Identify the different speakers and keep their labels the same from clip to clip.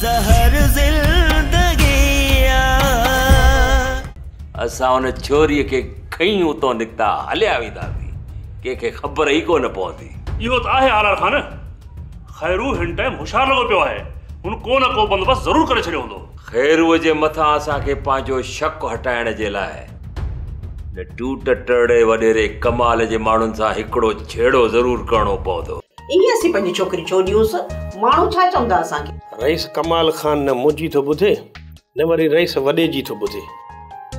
Speaker 1: ज़हर ज़िंदगी
Speaker 2: असां उन छोरीअ खे खईं उतो निकिता हलिया वेंदासीं, कंहिंखे ख़बर ई कोन पवंदी।
Speaker 3: इहो त आहे आला खान, खैरू हिन टाइम होशियार लॻो पियो आहे, हुन को न को बंदोबस्त ज़रूर करे छॾियो हूंदो।
Speaker 2: खैरूअ जे मथां असांखे पंहिंजो शक हटाइण जे लाइ न टूट टड़े वॾेरे कमाल जे माण्हुनि सां हिकिड़ो छेड़ो ज़रूर करणो पवंदो।
Speaker 4: इहे असीं पंहिंजी छोकिरी छो ॾियूंसि? माण्हू छा चवंदा असांखे?
Speaker 5: रईस कमाल खान न मुंहिंजी थो ॿुधे न वरी रईस वॾे जी थो ॿुधे।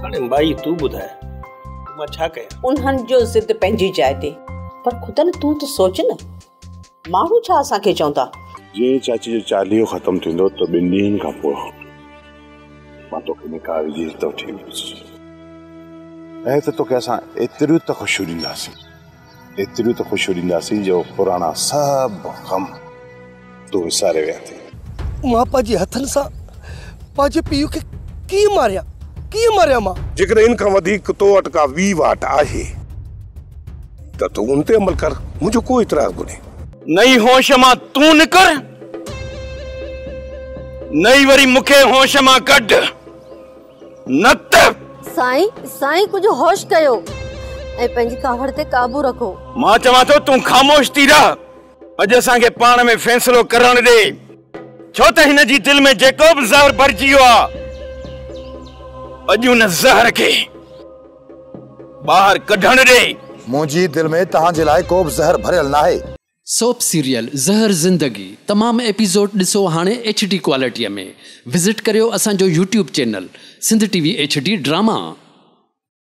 Speaker 5: हाणे भाई तूं ॿुधाए मां छा कयां?
Speaker 4: उन्हनि जो ज़िद पंहिंजी जाइ ते, पर ख़ुदि न तूं त सोच न, माण्हू छा असांखे चवंदा?
Speaker 6: जीअं चाची जो चालीहो ख़तम थींदो त 2 ॾींहंनि खां पोइ मां तोखे निकाह जी तो वठी वेंदुसि ऐं त तोखे असां एतिरियूं त ख़ुशियूं ॾींदासीं जो पुराणा सभु ग़म तूं विसारे विया थी।
Speaker 7: मां पंहिंजे हथनि सां पंहिंजे पीउ खे कीअं मारिया मां?
Speaker 6: जेकर इन खां वधीक तो वटि का वी वाट आहे त तूं उन ते अमल कर, मुंहिंजो कोई इतराज़ कोन्हे।
Speaker 5: नई होश मां तूं निकर, नई वरी मूंखे होश मां कढ, न त
Speaker 8: साईं कुछ होश कयो ऐं पंहिंजी कावड़ ते काबू रखो।
Speaker 5: मां चवां थो तूं ख़ामोश थी रह। अॼु असांखे पाण में फ़ैसिलो करण ॾे, छो त हिन जी दिलि में जेको बि ज़हर भरिजी वियो आहे, अॼु उन ज़हर खे ॿाहिरि कढण ॾे।
Speaker 9: मुंहिंजी दिलि में तव्हांजे लाइ को बि ज़हर भरियल न आहे।
Speaker 10: सोप सीरियल ज़हर ज़िंदगी तमाम एपिसोड ॾिसो हाणे HD क्वालिटीअ में। विज़िट करियो असांजो YouTube channel Sindh TV HD drama.